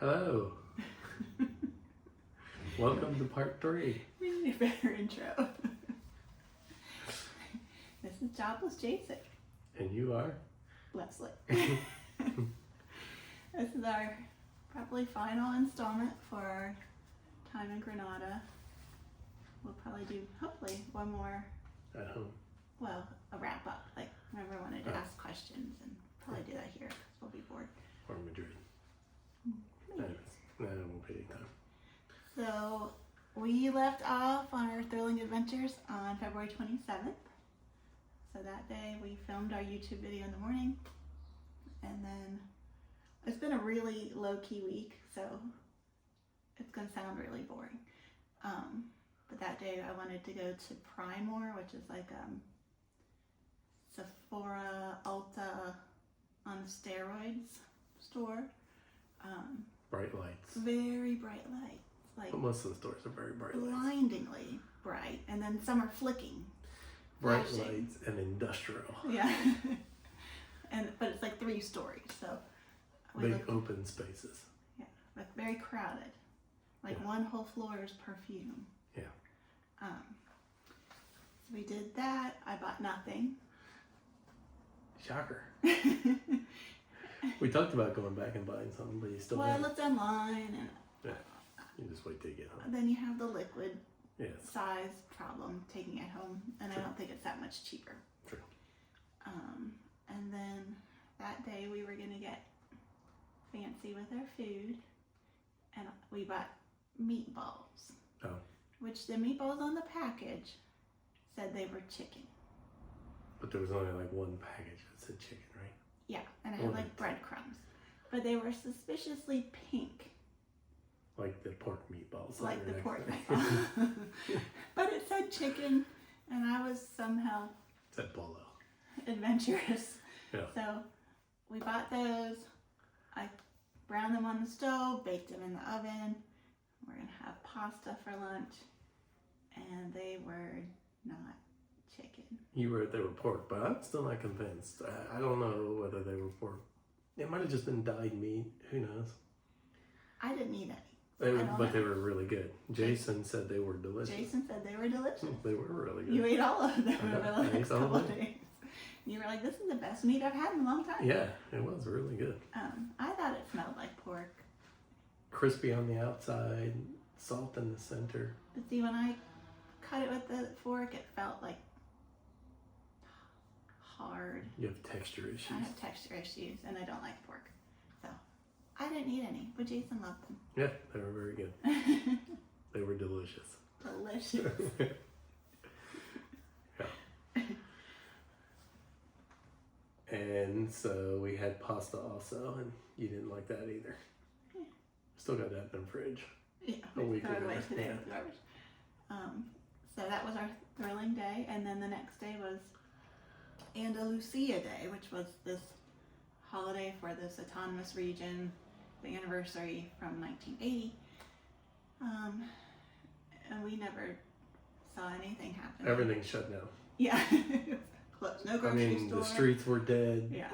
Hello. Welcome to part 3. We need a better intro. This is Jobless Jason. And you are? Leslie. This is our probably final installment for our time in Granada. We'll probably do, hopefully, one more, At home. well, a wrap up. Like, whoever wanted to ask questions, and probably do that here because we'll be bored. Or Madrid. Maybe. No, it won't be any time. So, we left off on our thrilling adventures on February 27th. So that day we filmed our YouTube video in the morning, and then it's been a really low-key week, so it's going to sound really boring. But that day I wanted to go to Primor, which is like Sephora, Ulta on steroids store. Bright lights. Very bright lights. Like But most of the stores are very bright lights. blindingly bright, and then some are flicking. Bright flashing. lights and industrial. Yeah. But it's like 3 stories, so we Big open spaces. yeah, like very crowded. Like Yeah. one whole floor is perfume. Yeah. So we did that. I bought nothing. Shocker. We talked about going back and buying something, but you still Well, I haven't. looked online, and Yeah. You just wait till you get home. then you have the liquid Yes. size problem taking it home, and I don't think it's that much cheaper. True. And then that day we were gonna get fancy with our food, and we bought meatballs. Oh. Which the meatballs on the package said they were chicken. But there was only like one package that said chicken, right? Yeah, and it had like breadcrumbs. But they were suspiciously pink. Like the pork meatballs. Like the that pork are next- meatball. But it said chicken, and I was somehow Said polo. adventurous. Yeah. So we bought those. I browned them on the stove, baked them in the oven. We're going to have pasta for lunch. And they were not chicken. You wrote they were pork, but I'm still not convinced. I don't know whether they were pork. It might have just been dyed meat. Who knows? I didn't eat any. They were, I don't but know. they were really good. Jason said they were delicious. Jason said they were delicious. They were really good. You ate all of them I over got- the I last ate all couple of of them. days. You were like, this is the best meat I've had in a long time. Yeah, it was really good. I thought it smelled like pork. Crispy on the outside, salt in the center. But see, when I cut it with the fork, it felt like hard. You have texture I issues. have texture issues, and I don't like pork. So I didn't eat any, but Jason loved them. Yeah, they were very good. They were delicious. Delicious. Yeah. And so we had pasta also, and you didn't like that either. Yeah. Still got that in the fridge. Yeah, A week throw it away ago, today yeah. with garbage. So that was our thrilling day, and then the next day was Andalusia Day, which was this holiday for this autonomous region, the anniversary from 1980. And we never saw anything happen. Everything shut down. Yeah. Closed. No I grocery mean, store. the streets were dead. Yeah.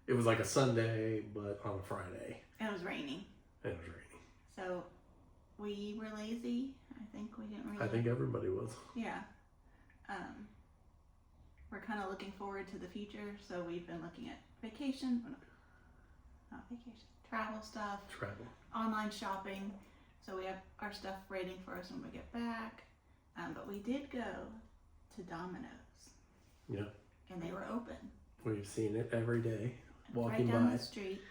It was like a Sunday, but on a Friday. And it was raining. And it was raining. So we were lazy. I think we didn't really. I think everybody was. Yeah. We're kind of looking forward to the future, so we've been looking at vacation, well, not vacation, travel stuff, Travel. online shopping. So we have our stuff waiting for us when we get back. But we did go to Domino's, Yeah. and they were open. We've seen it every day. Walking right down by. the street,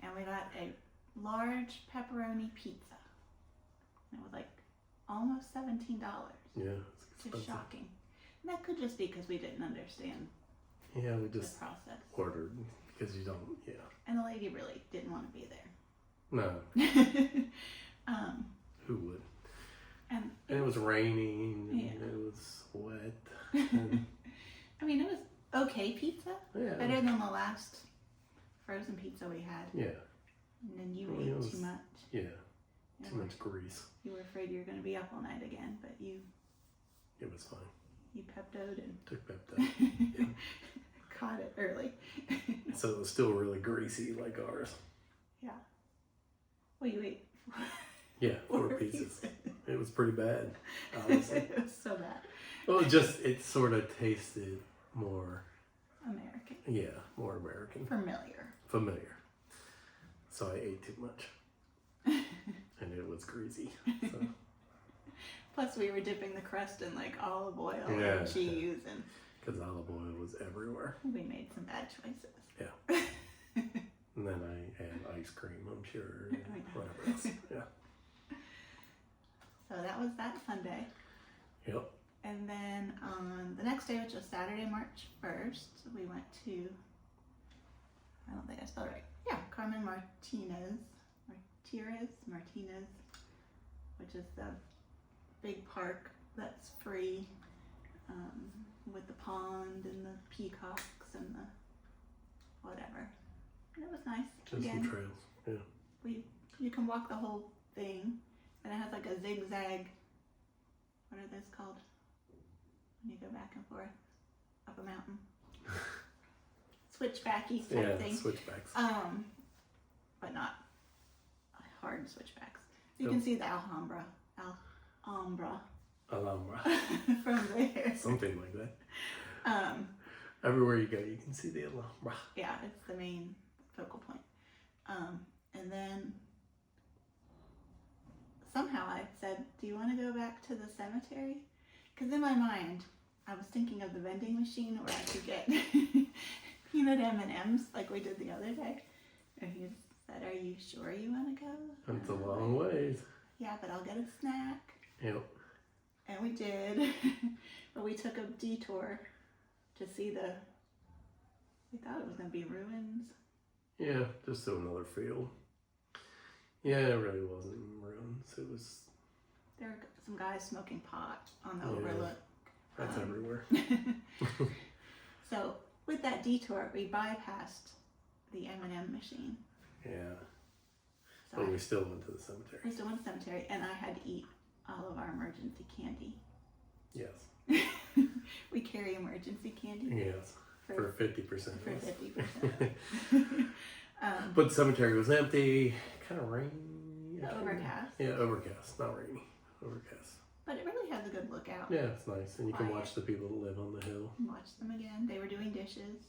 and we got a large pepperoni pizza. And it was like almost $17. Yeah, it's It's expensive. shocking. And that could just be because we didn't understand Yeah, we the just process. ordered because you don't, yeah. And the lady really didn't want to be No, there. who would? And And it was raining, and Yeah. it was wet. And, I mean, it was okay pizza. yeah, Better than the last frozen pizza we had. yeah, And then you Well, ate it was- too much. yeah. And Too much grease. You were afraid you were going to be up all night again, but you It was fine. Peptoed and Took Pepto. caught it early. So it was still really greasy like ours. Yeah. you ate Yeah, 4 4 pieces. It was pretty bad, honestly. It was so bad. Well, it sort of tasted more, American. yeah, more American. Familiar. So I ate too much. And it was greasy. So. Plus, we were dipping the crust in like olive oil Yeah. and cheese, and Because olive oil was everywhere. we made some bad choices. Yeah. And then I had ice cream, I'm sure, and whatever else. Yeah. So that was that Sunday. Yep. And then on the next day, which was Saturday, March 1st, we went to, I don't think I spelled it right. Yeah, Carmen Martinez, which is the big park that's free, with the pond and the peacocks and the whatever. And it was nice. Just some trails. Yeah. You can walk the whole thing, and it has like a zigzag. What are those called? When you go back and forth up a mountain. Switchbacky type thing. Switchbacks. But not hard switchbacks. So you can see the Alhambra Alhambra. from there. Something like that. Everywhere you go, you can see the Alhambra. Yeah, it's the main focal point. And then somehow I said, do you want to go back to the cemetery? Because in my mind, I was thinking of the vending machine where I could get peanut M&Ms like we did the other day. And he said, are you sure you want to go? That's a long ways. Yeah, but I'll get a snack. Yep. And we did. But we took a detour to see we thought it was going to be ruins. Yeah, just to another field. Yeah, it really wasn't ruins. It was... There were some guys smoking pot on the Yeah. overlook. That's everywhere. So with that detour, we bypassed the M&M machine. Yeah. So But we still went to the cemetery. I still went to the cemetery, and I had to eat all of our emergency candy. Yes. We carry emergency candy. Yes. For 50%. For less. 50%. But the cemetery was empty. Kind of rainy. Overcast. Yeah, overcast. Not rainy. Overcast. But it really has a good lookout. Yeah, it's nice. And you can Quiet. watch the people that live on the hill. Watch them again. They were doing dishes.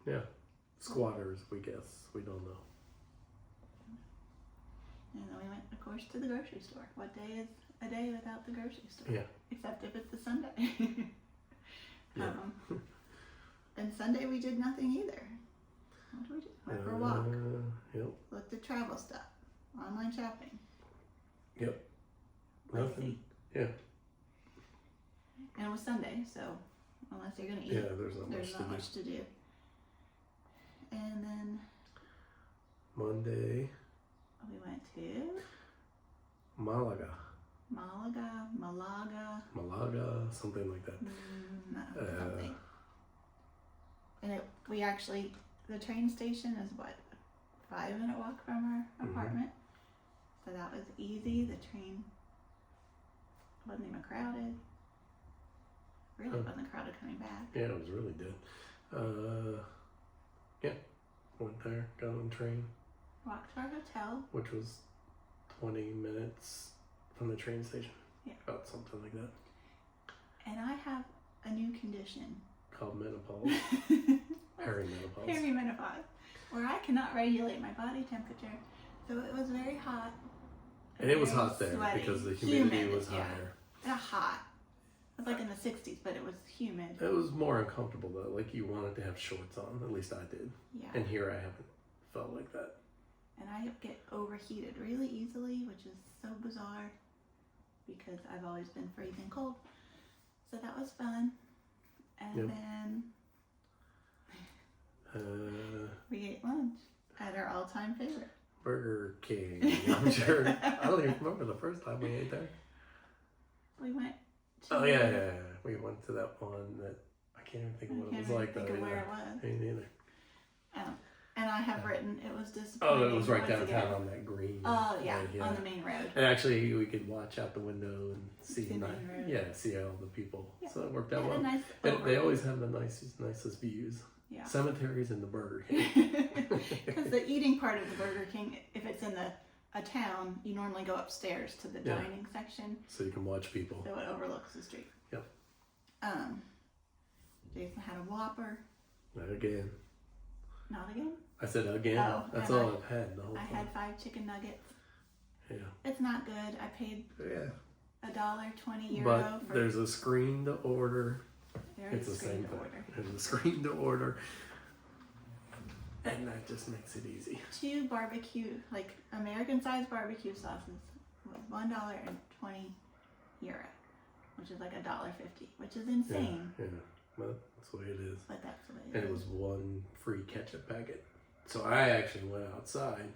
Yeah. Squatters, we guess. We don't know. And then we went, of course, to the grocery store. What day is a day without the grocery store? Yeah. Except if it's a Sunday. Yeah. And Sunday we did nothing either. What did we do? Went for a walk. Yep. Looked at travel stuff. Online shopping. Yep. Lazy. Nothing. Yeah. And it was Sunday, so unless you're going to eat, Yeah, there's not there's much to do. to do. And then Monday, we went to Malaga, something like that. Something. And we actually, the train station is what, a 5-minute walk from our apartment. So that was easy. The train wasn't even crowded. Really wasn't crowded coming back. Yeah, it was really good. Yeah, went there, got on the train, Walked to our hotel. which was 20 minutes from the train station. Yeah. About something like that. And I have a new condition. Called menopause. Perimenopause. Perimenopause. Where I cannot regulate my body temperature. So it was very hot. And it was very hot there sweaty, because the humidity humid, was yeah. higher. Not hot. It was like in the 60s, but it was humid. It was more uncomfortable though. Like you wanted to have shorts on. At least I did. Yeah. And here I haven't felt like that. And I get overheated really easily, which is so bizarre because I've always been freezing cold. So that was fun. And Yep. then we ate lunch at our all-time favorite. Burger King, I'm sure. I don't even remember the first time we ate there. We went to... Oh, yeah. We went to that one that I can't even think of what it was like though. Think of where it was. Me neither. And I have written, it was disappointing. Oh, it was right once downtown again. on that green. Oh, yeah, road, on the main road. And actually, we could watch out the window and see See the main road. see all the people. Yeah. So it worked They out had a well. nice They overview. always have the nicest views. Yeah. Cemeteries and the Burger King. Because the eating part of the Burger King, if it's in the a town, you normally go upstairs to the dining section. So you can watch people. So it overlooks the street. Yep. Jason had a Whopper. Not again. Not again? I said again. Oh, that's all I've had the whole time. I had 5 chicken nuggets. Yeah. It's not good. I paid $1.20 But there's a screen to order. It's the same to order. There's a screen to order. And that just makes it easy. 2 barbecue, like American-sized barbecue sauces was $1.20, which is like $1.50, which is insane. Yeah, well, that's the way it is. But that's the way it is. And it was 1 free ketchup packet. So I actually went outside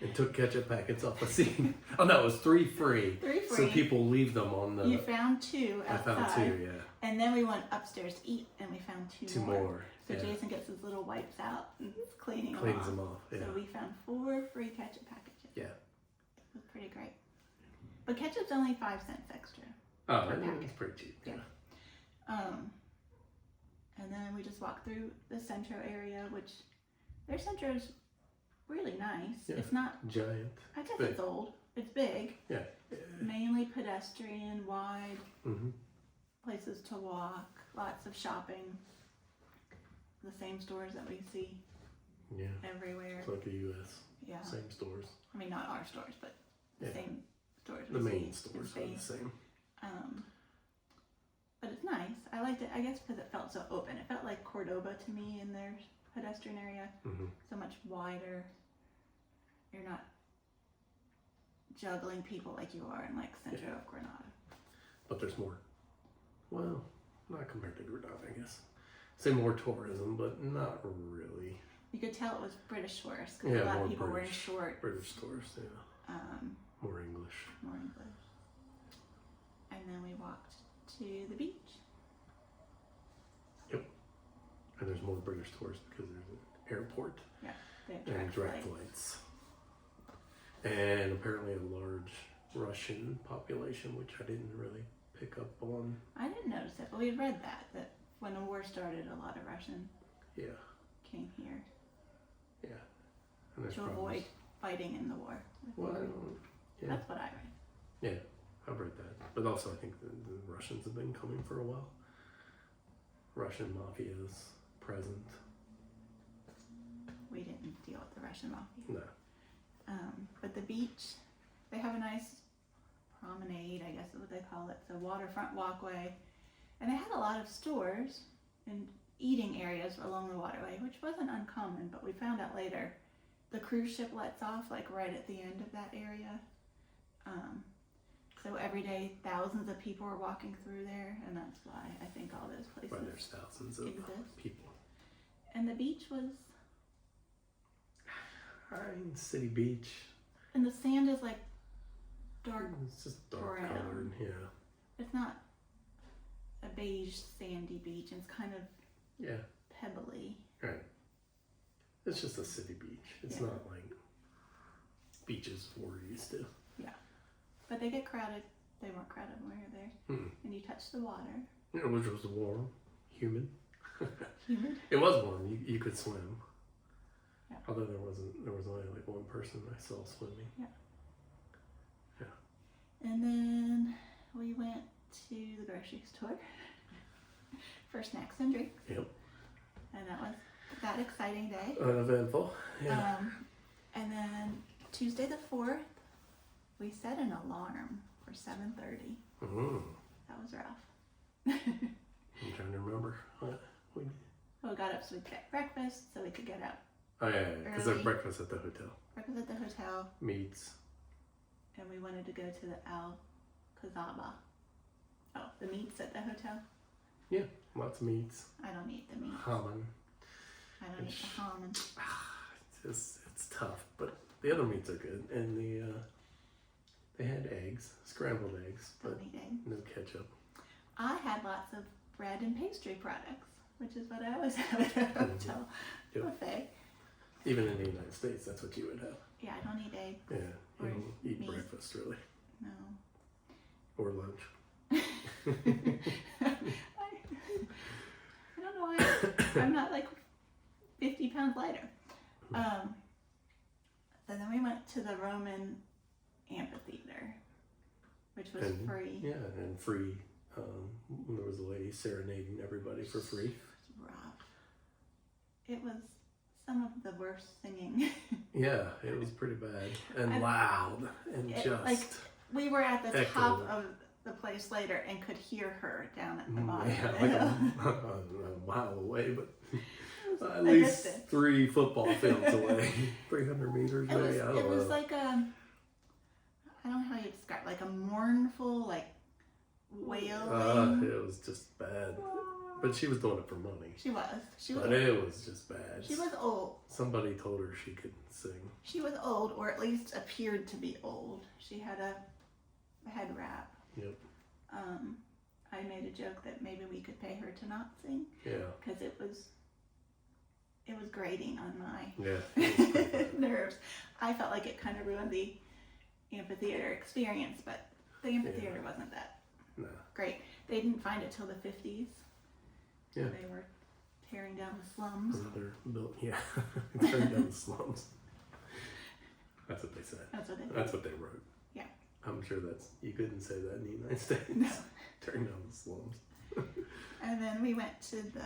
and took ketchup packets off the scene. Oh no, it was 3 free. 3 free. So people leave them on the... You found 2 outside. I found 2, yeah. And then we went upstairs to eat, and we found 2 more. 2 more. So Jason gets his little wipes out and cleans them off. Yeah. So we found 4 free ketchup packages. Yeah. It was pretty great. But ketchup's only 5 cents extra. Oh, it's pretty cheap. Yeah. And then we just walked through the Centro area, which their Centro is really nice. Yeah. It's not giant. I guess it's old. It's big. Yeah. Mainly pedestrian, wide, mm-hmm. places to walk, lots of shopping. The same stores that we see everywhere. It's like the U.S. Yeah. Same stores. I mean, not our stores, but the same stores. The main stores are the same. But it's nice. I liked it, I guess, because it felt so open. It felt like Cordoba to me in their pedestrian area. Mm-hmm. So much wider. You're not juggling people like you are in like Centro of Granada. But there's more. Well, not compared to Granada, I guess. Say more tourism, but not really. You could tell it was British tourists because a lot of people were in short. British tourists, yeah. More English. More English. And then we walked to the beach. Yep. And there's more British tourists because there's an airport. Yeah. And direct flights. And apparently a large Russian population, which I didn't really pick up on. I didn't notice it, but we had read that when the war started, a lot of Russians came here. Yeah. And to avoid fighting in the war. Well, that's what I read. Yeah, I've read that. But also I think the Russians have been coming for a while. Russian mafia is present. We didn't deal with the Russian mafia. No. But the beach, they have a nice promenade, I guess is what they call it. It's a waterfront walkway. And they had a lot of stores and eating areas along the waterway, which wasn't uncommon, but we found out later the cruise ship lets off like right at the end of that area. So every day thousands of people are walking through there, and that's why I think all those places Why there's thousands of people. And the beach was city beach. And the sand is like dark. It's just dark brown. colored, yeah. It's not a beige sandy beach. It's kind of pebbly. Right. It's just a city beach. It's not like beaches we're used to. Yeah. But they get crowded. They weren't crowded when we were there. Mm. And you touch the water. Yeah, which was warm, humid. Humid? It was warm. You could swim. Yeah. Although there was only like one person I saw swimming. Yeah. Yeah. And then we went to the grocery store for snacks and drinks. Yep. And that was that exciting day. Uneventful. Yeah. And then Tuesday the 4th, we set an alarm for 7:30. Mm-hmm. That was rough. I'm trying to remember what we did. Well, we got up so we could get breakfast, so we could get up. Oh yeah, because there's breakfast at the hotel. Breakfast at the hotel. Meats. And we wanted to go to the Al-Kazaba. Oh, the meats at the hotel? Yeah, lots of meats. I don't eat the meats. Almond. I don't eat the almond. It's tough, but the other meats are good. And they had eggs, scrambled eggs, but Don't eat eggs. no ketchup. I had lots of bread and pastry products, which is what I always have at a hotel buffet. Even in the United States, that's what you would have. Yeah, I don't eat eggs. Yeah, you Or don't eat meat. breakfast really, No. or lunch. I don't know why I'm not like 50 pounds lighter. So then we went to the Roman amphitheater, which was And, free. Yeah, and free. There was a lady serenading everybody for free. It was rough. It was some of the worst singing. Yeah, it was pretty bad and loud and just like we were at the echo. top of the place later and could hear her down at the bottom. Yeah, of the like hill. a mile away, but at a least distance. 3 football fields away. 300 meters It was, maybe. I don't it was know. like I don't know how you describe, like a mournful, like wailing. It was just bad. But she was doing it for money. She was. But it was just bad. She was old. Somebody told her she could sing. She was old, or at least appeared to be old. She had a head wrap. Yep. I made a joke that maybe we could pay her to not sing. Yeah. Because it was grating on my Yeah. It was pretty bad. nerves. I felt like it kind of ruined the amphitheater experience, but the amphitheater wasn't that Nah. great. They didn't find it till the 50s. Yeah. They were tearing down the slums. Another built. Yeah. Turn down the slums. That's what they said. That's what they did. That's what they wrote. Yeah. I'm sure you couldn't say that in the United States. No. Turn down the slums. And then we went to the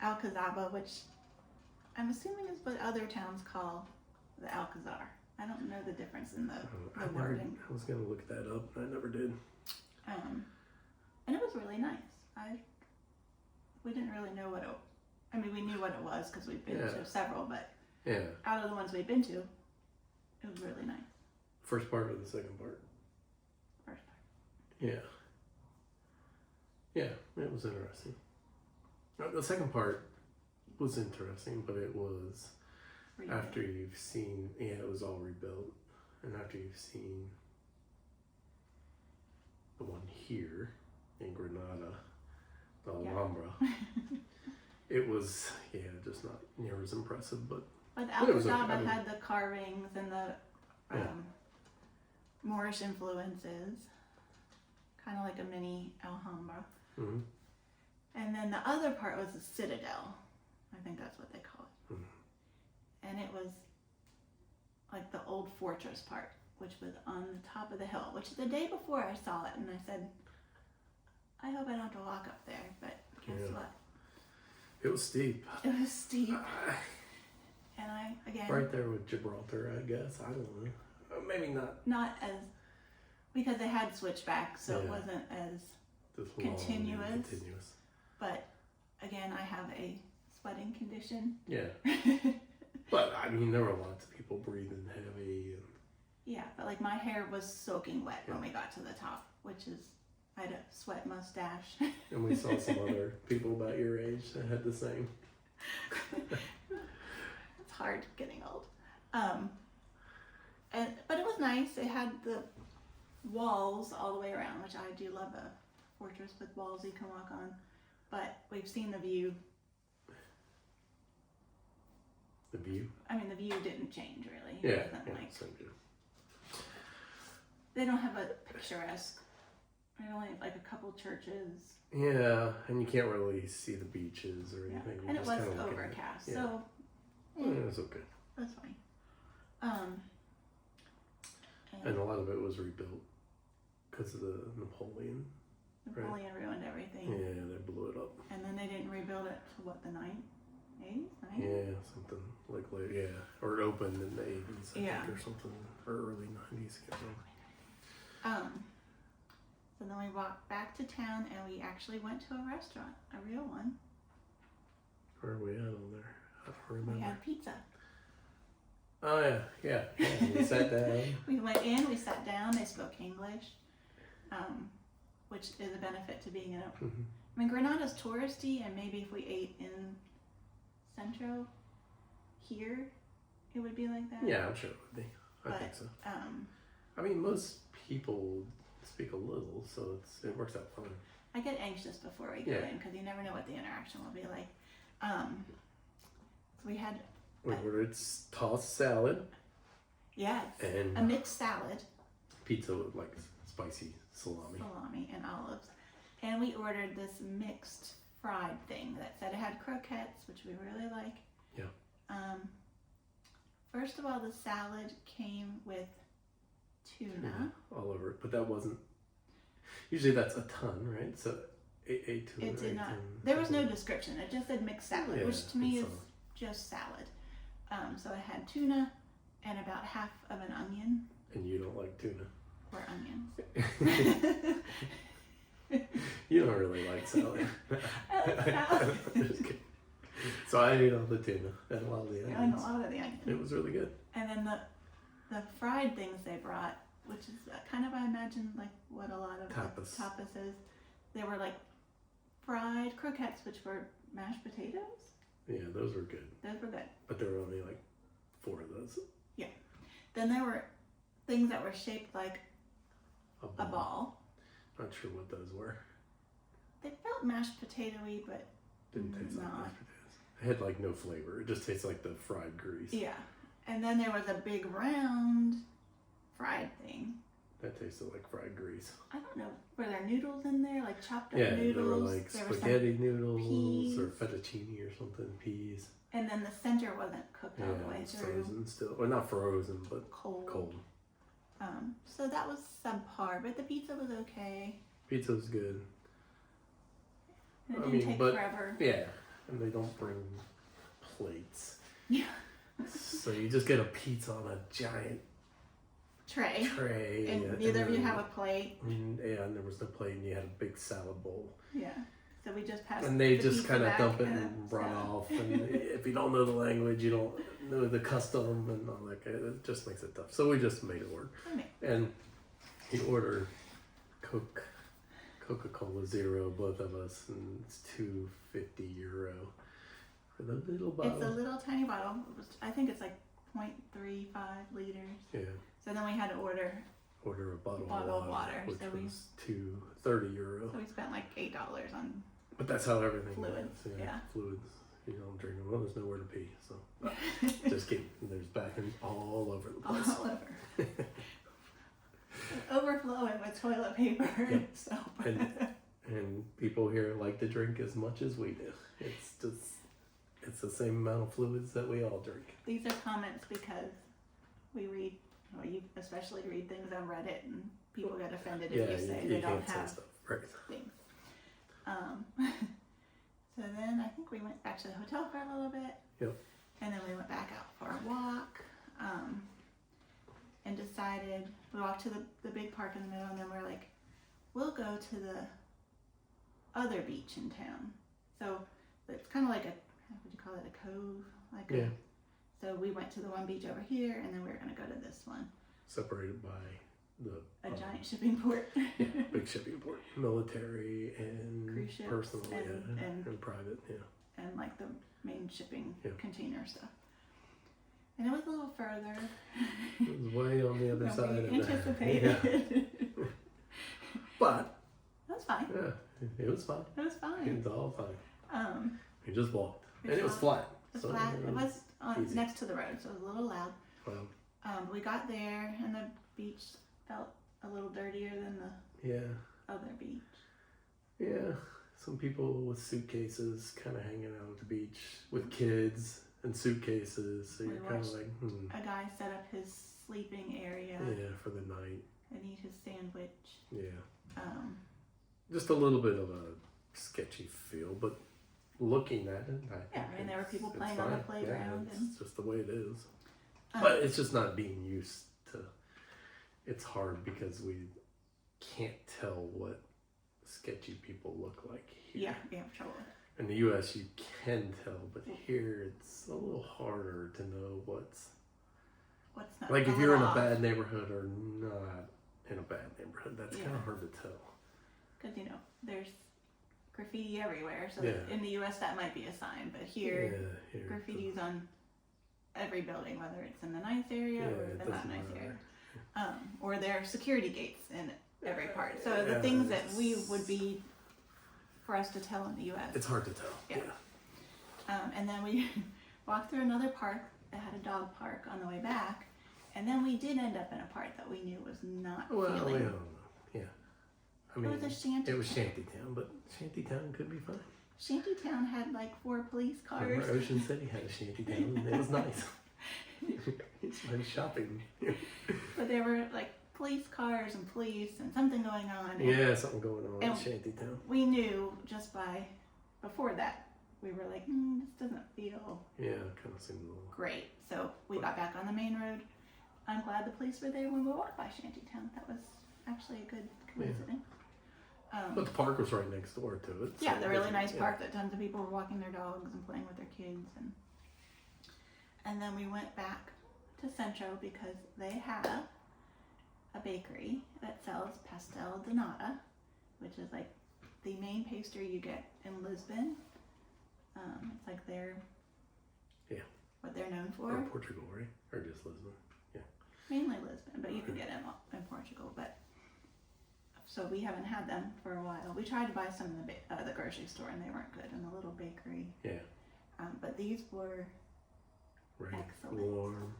Alcazaba, which I'm assuming is what other towns call the Alcazar. I don't know the difference in the wording. I was going to look that up, but I never did. And it was really nice. We didn't really know what we knew what it was because we've been to several, but Yeah. out of the ones we've been to, it was really nice. First part or the second part? First part. Yeah. Yeah, it was interesting. The second part was interesting, but it was Really after you've seen, it was all rebuilt, and after you've seen the one here in Granada, the Alhambra, it was, just not near as impressive, but But the it was okay. Alcazaba I mean- had the carvings and the Moorish influences, kind of like a mini Alhambra. mhm. And then the other part was the citadel. I think that's what they call it. And it was like the old fortress part, which was on the top of the hill, which the day before I saw it and I said, I hope I don't have to walk up there, but guess what? It was steep. It was steep. And I, again, Right there with Gibraltar, I guess. I don't know. Maybe not not as, because they had switchbacks, so it Yeah. wasn't as, this long and Continuous. continuous. but again, I have a sweating condition. Yeah. But, I mean, there were lots of people breathing heavy. And, Yeah, but like my hair was soaking wet when we got to the top, which is, I had a sweat mustache. and we saw some other people about your age that had the same. It's hard getting old. But it was nice. It had the walls all the way around, which I do love a fortress with walls you can walk on. But we've seen the view. The view. I mean, the view didn't change really. It Yeah. wasn't like, Same view. they don't have a picturesque. They only have like a couple churches. Yeah, and you can't really see the beaches or Yeah. anything. You're And it just was kinda looking at- overcast, yeah. so It was okay. that's fine. And a lot of it was rebuilt because of the Napoleon. Napoleon ruined everything. Yeah, they blew it up. And then they didn't rebuild it to what, the 80s? Yeah, something like late. Yeah, or it opened in the 80s, I Yeah. think, or something, or early 90s. Can't remember. So then we walked back to town and we actually went to a restaurant, a real one. Where are we at on there? I don't We remember. had pizza. Oh yeah. We sat down. We went in, we sat down, they spoke English, which is a benefit to being in a... Mhm. I mean, Granada's touristy, and maybe if we ate in Centro here, it would be like that. Yeah, I'm sure it would be. I think But, so. Um, I mean, most people speak a little, so it works out fine. I get anxious before we go Yeah. in because you never know what the interaction will be like. So we had, We ordered tossed salad yes, and a mixed salad, pizza with like spicy salami. salami, and olives. And we ordered this mixed fried thing that said it had croquettes, which we really like. Yeah. first of all, the salad came with tuna. all over it, but that wasn't. Usually that's a ton, right? So a tuna. It did not. ton, There was no description. It just said mixed salad, Yeah, which to me is it's just salad. So I had tuna and about half of an onion And you don't like tuna. or onions. You don't really like salad. I like salad. Just kidding. So I ate all the tuna and a lot of the And a onions. lot of the onion. It was really good. And then the fried things they brought, which is kind of, I imagine, like what a lot of Tapas. tapas is. They were like fried croquettes, which were mashed potatoes. Yeah, those were good. Those were good. But there were only like 4 of those. Then there were things that were shaped like a ball. Not sure what those were. They felt mashed potato-y, but Didn't taste like not. mashed potatoes. It had like no flavor. It just tastes like the fried grease. Yeah. And then there was a big round fried thing. That tasted like fried grease. I don't know. Were there noodles in there? Like chopped up Yeah, noodles? there were like There were some- spaghetti noodles peas. or fettuccine or something, peas. and then the center wasn't cooked all the Yeah, way it's through. frozen still. Well, not frozen, but Cold. cold. So that was subpar, but the pizza was okay. Pizza's good. And it I didn't mean, take but- forever. Yeah, and they don't bring plates. Yeah. So you just get a pizza on a giant Tray. tray. And neither of you have a plate. Yeah, and there was no plate, and you had a big salad bowl. Yeah. So we just passed. And they the just pizza kind of back dump it and and run salad. off. And if you don't know the language, you don't know the custom and all that. It just makes it tough. So we just made it work. Okay. And you order Coca-Cola Zero, both of us, and it's €2.50 for the little bottle. It's a little tiny bottle. It was, I think it's like 0.35 liters. Yeah. So then we had to order. Order a bottle Bottle of of water, water, which so we- was €2.30. So we spent like $8 on. But that's how everything Fluids, is. yeah. Fluids. You don't drink them. Well, there's nowhere to pee. So just kidding. There's bathrooms all over the place. all over. Overflowing with toilet paper and soap. And people here like to drink as much as we do. It's the same amount of fluids that we all drink. These are comments because we read, well, you especially read things on Reddit, and people get offended if you say they don't can't say have stuff. Right. things. So then I think we went back to the hotel for a little bit. Yep. And then we went back out for a walk. And decided, we walked to the big park in the middle, and then we're like, we'll go to the other beach in town. So it's kind of like what would you call it, a cove? Like Yeah. So we went to the one beach over here, and then we were going to go to this one. Separated by A giant shipping port. big shipping port, military and Cruise ships personal, and and private, yeah. And like the main shipping Yeah. container stuff. And it was a little further It was way on the other than side we of anticipated. Yeah. But That was fine. yeah, it was fine. It was It fine. was all fine. We just walked, We and it was flat. It was so flat. It was easy. next to the road, so it was a little loud. Well, We got there, and the beach felt a little dirtier than the yeah, other beach. yeah. Some people with suitcases kind of hanging out at the beach with kids and suitcases. So We you're kind of watched like, A guy set up his sleeping area yeah, for the night. and eat his sandwich. Yeah. Um, Just a little bit of a sketchy feel, but looking at it, Yeah, I mean, there were people it's playing on the fine. playground Yeah, and- it's just the way it is. um, But it's just not being used to. It's hard because we can't tell what sketchy people look like here. yeah, we have trouble with it. In the U.S., you can tell, but here it's a little harder to know what's What's not like if a you're in little a off. bad neighborhood or not in a bad neighborhood. That's kind Yeah. of hard to tell. Because, there's graffiti everywhere. So Yeah. in the U.S. that might be a sign. But here, here. graffiti's on every building, whether it's in the nice area or it the not doesn't nice matter. area. Or there are security gates in every part. So the Yeah, things that it's- we would be for us to tell in the U.S. It's hard to tell. Yeah. And then we walked through another park that had a dog park on the way back. And then we did end up in a part that we knew was not Well, feeling. I don't know. Yeah. I mean, it was a shanty. it was Shantytown, but Shantytown could be fine. Shantytown had like 4 police cars. Remember Ocean City had a Shantytown, and it was nice. He's been shopping. But there were like police cars and police and something going on. And Yeah, something going on in and Shantytown. we knew just before that, we were like, this doesn't feel Yeah, kind of seemed a little. great. So we got back on the main road. I'm glad the police were there when we walked by Shantytown. That was actually a good coincidence. But the park was right next door to it. Yeah, so the really nice yeah. park that tons of people were walking their dogs and playing with their kids. And then we went back to Centro because they have a bakery that sells pastel de nata, which is like the main pastry you get in Lisbon. It's like what they're known for. Or Portugal, right? Or just Lisbon? Yeah. Mainly Lisbon, but you could get it in Portugal. But so we haven't had them for a while. We tried to buy some in the grocery store, and they weren't good in the little bakery. Yeah. But these were Right. excellent. Warm.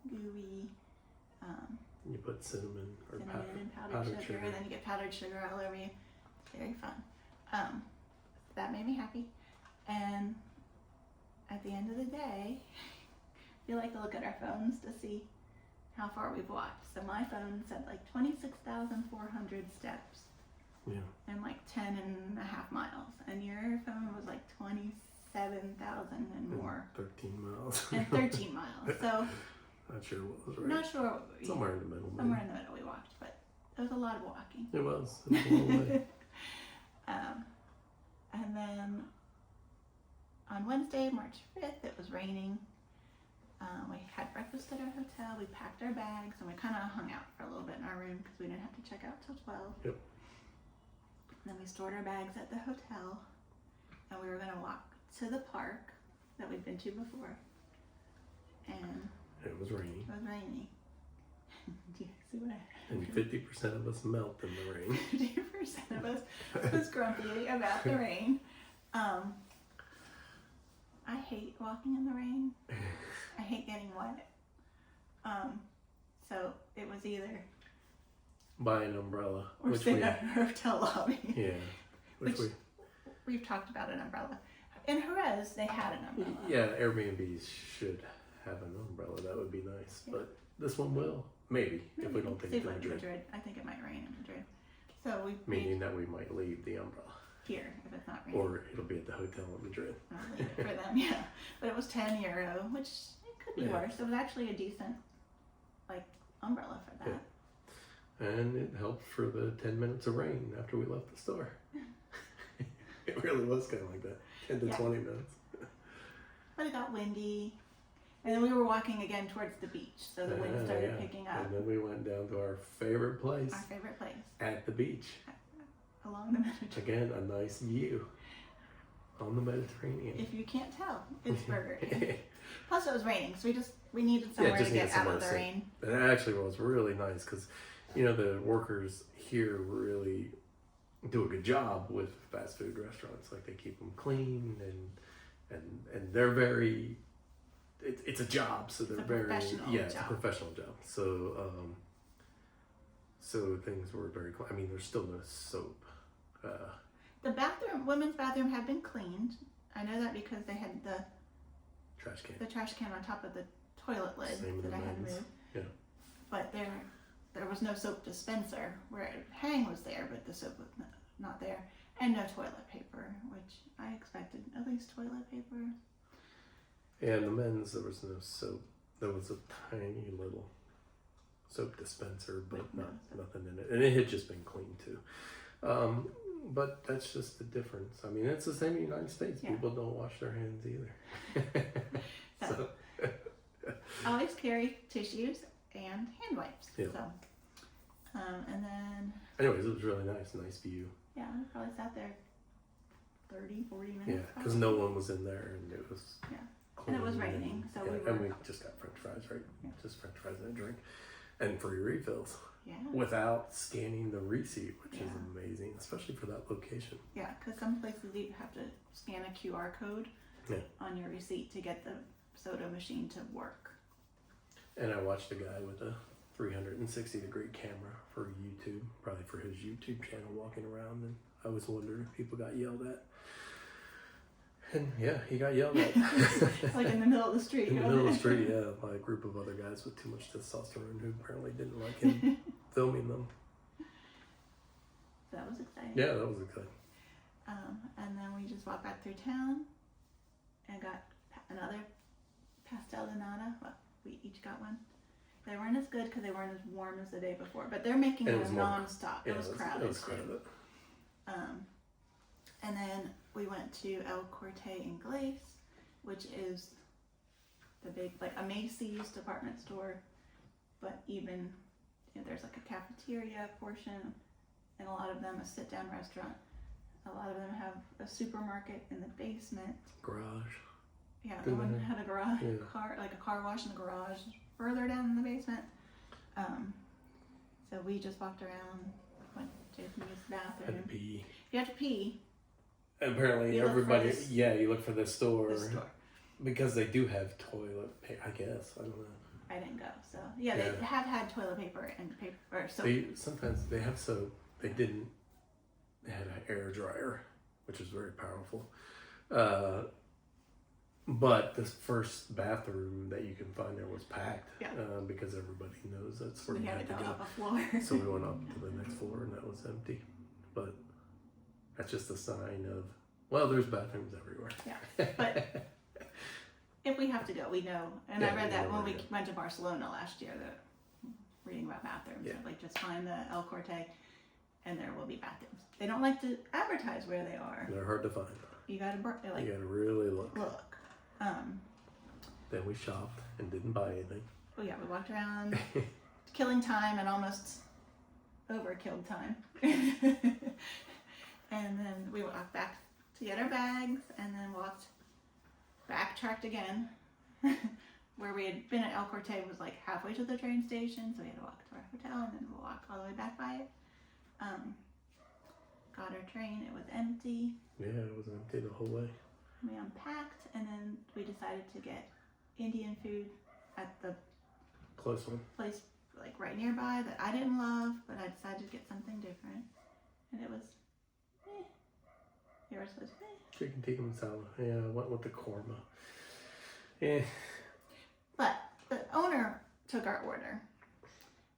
Gooey. You put cinnamon or Cinnamon and powdered sugar, and then you get powdered sugar all over you. It's very fun. That made me happy. And at the end of the day, we like to look at our phones to see how far we've walked. So my phone said like 26,400 steps. Yeah. And like 10 and a half miles. And your phone was like 27,000 and more. 13 miles. And 13 miles. So Not sure what was right. not sure. Somewhere in the middle. Maybe. Somewhere in the middle we walked, but it was a lot of walking. It was. It was a long way. And then on Wednesday, March 5th, it was raining. We had breakfast at our hotel. We packed our bags, and we kind of hung out for a little bit in our room because we didn't have to check out till 12. Yep. And then we stored our bags at the hotel, and we were going to walk to the park that we'd been to before. And It was raining. it was rainy. Do you see what I And 50% of us melt in the rain. 50% of us was grumpy about the rain. I hate walking in the rain. I hate getting wet. So it was either Buy an umbrella. or sit at our hotel lobby. Yeah. Which we. We've talked about an umbrella. In Jerez, they had an umbrella. Yeah, Airbnbs should have an umbrella. That would be nice. Yeah. But this one will. Maybe. If we don't take See it to what Madrid. I think it might rain in Madrid. So we Meaning that we might leave the umbrella. here if it's not raining. Or it'll be at the hotel in Madrid. I'll leave it for them, yeah. But it was €10, which it could be Yeah. worse. It was actually a decent, umbrella for that. Yeah. And it helped for the 10 minutes of rain after we left the store. It really was kind of like that. 10 to 20 minutes. But it got windy. And then we were walking again towards the beach, so the wind started picking up. And then we went down to our favorite place. Our favorite place. At the beach. Along the Mediterranean. Again, a nice view on the Mediterranean. If you can't tell, it's Burger King. Plus it was raining, so we needed somewhere to get out of the rain. And it actually was really nice because, the workers here really do a good job with fast food restaurants. Like they keep them clean and they're very. It's a job, so they're very it's a professional job. So so things were very clean. I mean, there's still no soap. The women's bathroom had been cleaned. I know that because they had the trash can on top of the toilet lid that I had moved. Yeah. But there was no soap dispenser. Where Hang was there, but the soap was not there, and no toilet paper, which I expected. At least toilet paper. Yeah, in the men's there was no soap. There was a tiny little soap dispenser, but nothing in it, and it had just been cleaned too. But that's just the difference. I mean, it's the same in the United States. Yeah. People don't wash their hands either. So. Always carry tissues and hand wipes. Yeah. So, and then. Anyways, it was really nice view. Yeah, we probably sat there 30, 40 minutes. Yeah, because no one was in there, and it was. Yeah. Clean, and it was raining, so and we just got French fries, right? Yeah. Just French fries and a drink, and free refills. Yeah. Without scanning the receipt, which is Yeah. amazing, especially for that location. Yeah, because some places you have to scan a QR code on your receipt to get the soda machine to work. And I watched a guy with a 360-degree camera for YouTube, probably for his YouTube channel, walking around, and I was wondering if people got yelled at. And yeah, he got yelled at. Like in the middle of the street. In the middle of the street, yeah, by a group of other guys with too much testosterone who apparently didn't like him filming them. So that was exciting. Yeah, that was exciting. And then we just walked back through town and got another pastel de nata. Well, we each got one. They weren't as good because they weren't as warm as the day before, but they're making it non-stop. Yeah, it was crowded. It was crowded. And then we went to El Corte Inglés, which is the big, like a Macy's department store, but even, you know, there's like a cafeteria portion, and a lot of them a sit-down restaurant. A lot of them have a supermarket in the basement. Garage. Yeah, the one had a garage, like a car wash in the garage further down in the basement. So we just walked around, went to Jason's bathroom. Had to pee. You have to pee. And apparently everybody, you look for this store. Because they do have toilet paper, I guess. I don't know. I didn't go, so they have had toilet paper and paper or soap. Sometimes they have soap. They didn't. They had an air dryer, which is very powerful. But this first bathroom that you can find there was packed. Yeah. Because everybody knows that's where you had to go. Up a floor. So we went up to the next floor and that was empty. But that's just a sign of, well, there's bathrooms everywhere. Yeah. But if we have to go, we know. And I read that when we went to Barcelona last year, reading about bathrooms. Yeah. Like just find the El Corte and there will be bathrooms. They don't like to advertise where they are. They're hard to find. You gotta really look. Then we shopped and didn't buy anything. Oh yeah, we walked around, killing time and almost overkilled time. And then we walked back to get our bags, and then backtracked again. Where we had been at El Corte was like halfway to the train station, so we had to walk to our hotel and then we'll walk all the way back by it. Got our train, it was empty. Yeah, it was empty the whole way. We unpacked, and then we decided to get Indian food at the close one place like right nearby that I didn't love, but I decided to get something different, and it was yours was chicken tikka masala. Yeah, I went with the korma. Yeah. But the owner took our order,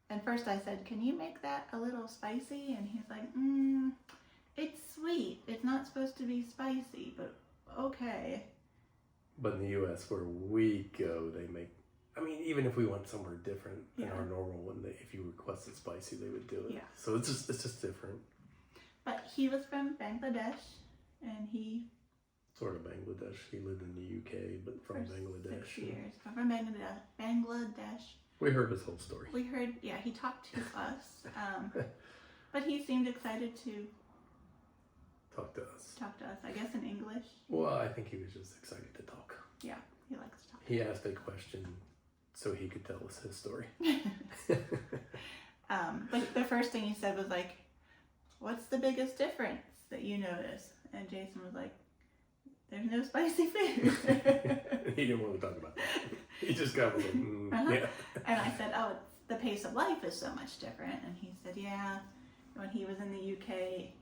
and first I said, "Can you make that a little spicy?" And he's like, "It's sweet. It's not supposed to be spicy, but." Okay. But in the U.S., where we go, they make. I mean, even if we went somewhere different than our normal one, if you requested spicy, they would do it. Yeah. So it's just different. But he was from Bangladesh, and he. Sort of Bangladesh. He lived in the UK, but from Bangladesh. 6 years. From Bangladesh. We heard his whole story. We heard. Yeah, he talked to us. But he seemed excited to. Talk to us, I guess in English. Well, I think he was just excited to talk. Yeah, he likes to talk. He asked a question so he could tell us his story. But the first thing he said was like, "What's the biggest difference that you notice?" And Jason was like, "There's no spicy food." He didn't want to talk about that. He just got like, yeah. And I said, "Oh, the pace of life is so much different." And he said, "Yeah, when he was in the UK,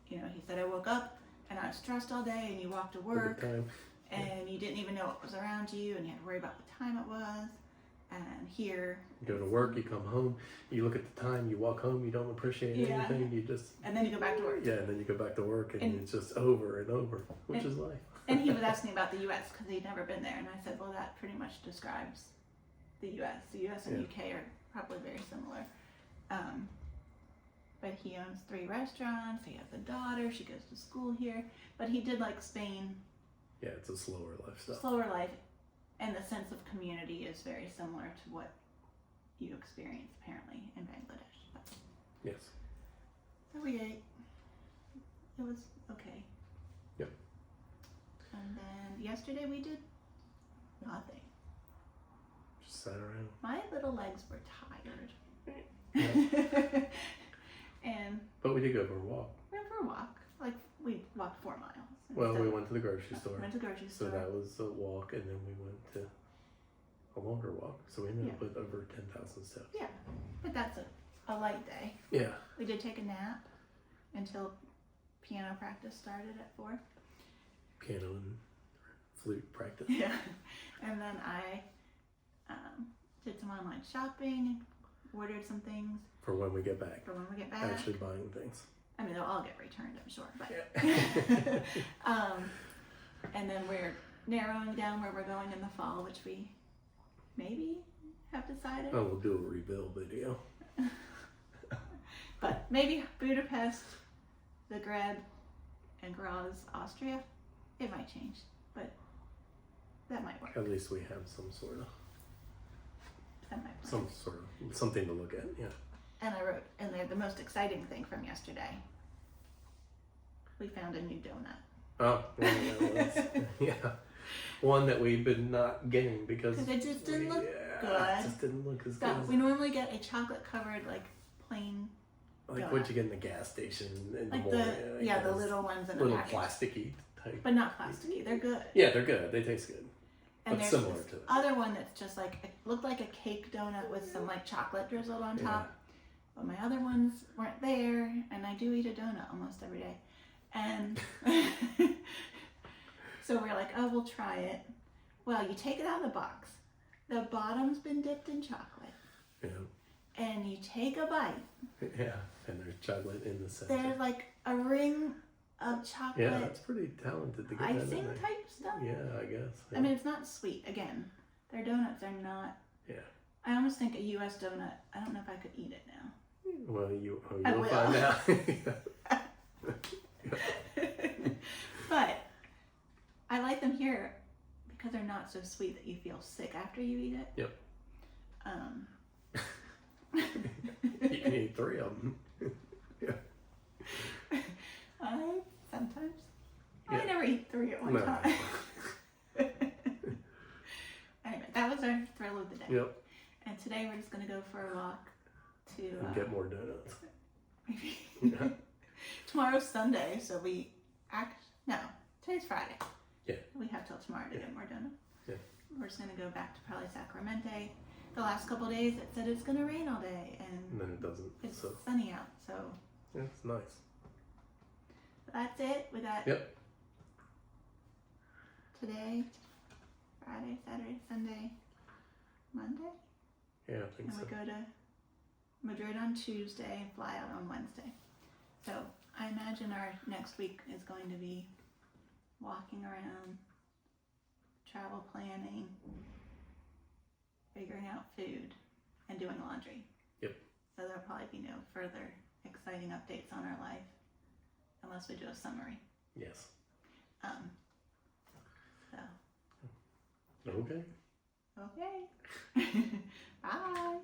you know, he said, I woke up and I was stressed all day, and you walked to work and you didn't even know what was around you, and you had to worry about what time it was. And here, you go to work, you come home, you look at the time, you walk home, you don't appreciate anything, you just... And then you go back to work. Yeah, and then you go back to work, and it's just over and over, which is life. And he was asking about the U.S. because he'd never been there, and I said, well, that pretty much describes the U.S. The U.S. and UK are probably very similar. But he owns 3 restaurants, he has a daughter, she goes to school here. But he did like Spain. Yeah, it's a slower lifestyle. Slower life, and the sense of community is very similar to what you experience apparently in Bangladesh. But yes. So we ate. It was okay. Yep. And then yesterday we did nothing. Just sat around. My little legs were tired. Yeah. But we did go for a walk. We went for a walk. Like, we walked 4 miles. Well, we went to the grocery store. Went to the grocery store. So that was a walk, and then we went to a longer walk. So we ended up with over 10,000 steps. Yeah, but that's a light day. Yeah. We did take a nap until piano practice started at 4. piano and flute practice. Yeah. And then I did some online shopping, ordered some things For when we get back. for when we get back. Actually buying things. I mean, they'll all get returned, I'm sure. But Yeah. and then we're narrowing down where we're going in the fall, which we maybe have decided. Oh, we'll do a rebuild video. But maybe Budapest, Zagreb, and Graz, Austria. It might change, but that might work. At least we have some sort of That might work. something to look at. Yeah. And I wrote in there the most exciting thing from yesterday. We found a new donut. Oh, yeah, that was, yeah. One that we've been not getting because It just didn't look It good. just didn't look as So good. we normally get a chocolate covered like plain, Like donut. what you get in the gas station in like the the morning. the little ones in the little package. plasticky type. But not plasticky. They're good. Yeah, they're good. They taste good. And But there's similar this to it. other one that's just like it looked like a cake donut with some like chocolate drizzled on top. But my other ones weren't there, and I do eat a donut almost every day. And so we're like, oh, we'll try it. Well, you take it out of the box. The bottom's been dipped in chocolate. Yeah. And you take a bite. Yeah. And there's chocolate in the center. There's like a ring of chocolate Yeah, that's pretty talented to get that in icing there. type stuff. Yeah, I guess. I mean, it's not sweet. Again, their donuts are not. Yeah. I almost think a U.S. donut. I don't know if I could eat it now. Well, you'll I will. find out. But I like them here because they're not so sweet that you feel sick after you eat it. Yep. You can eat 3 of them. Sometimes. Yeah. I never eat 3 at one No. time. Anyway, that was our thrill of the day. Yep. And today we're just going to go for a walk to And get more donuts. maybe Yeah. tomorrow's Sunday, so today's Friday. Yeah. We have till tomorrow to get more donuts. Yeah. We're just going to go back to probably Sacramento. The last couple of days it said it's going to rain all day, And and then it doesn't. it's So sunny out, so yeah, it's nice. that's it. We got Yep. today, Friday, Saturday, Sunday, Monday, Yeah, I think and so. we go to Madrid on Tuesday and fly out on Wednesday. So I imagine our next week is going to be walking around, travel planning, figuring out food, and doing laundry. Yep. So there'll probably be no further exciting updates on our life unless we do a summary. Yes. So Okay. okay. Bye.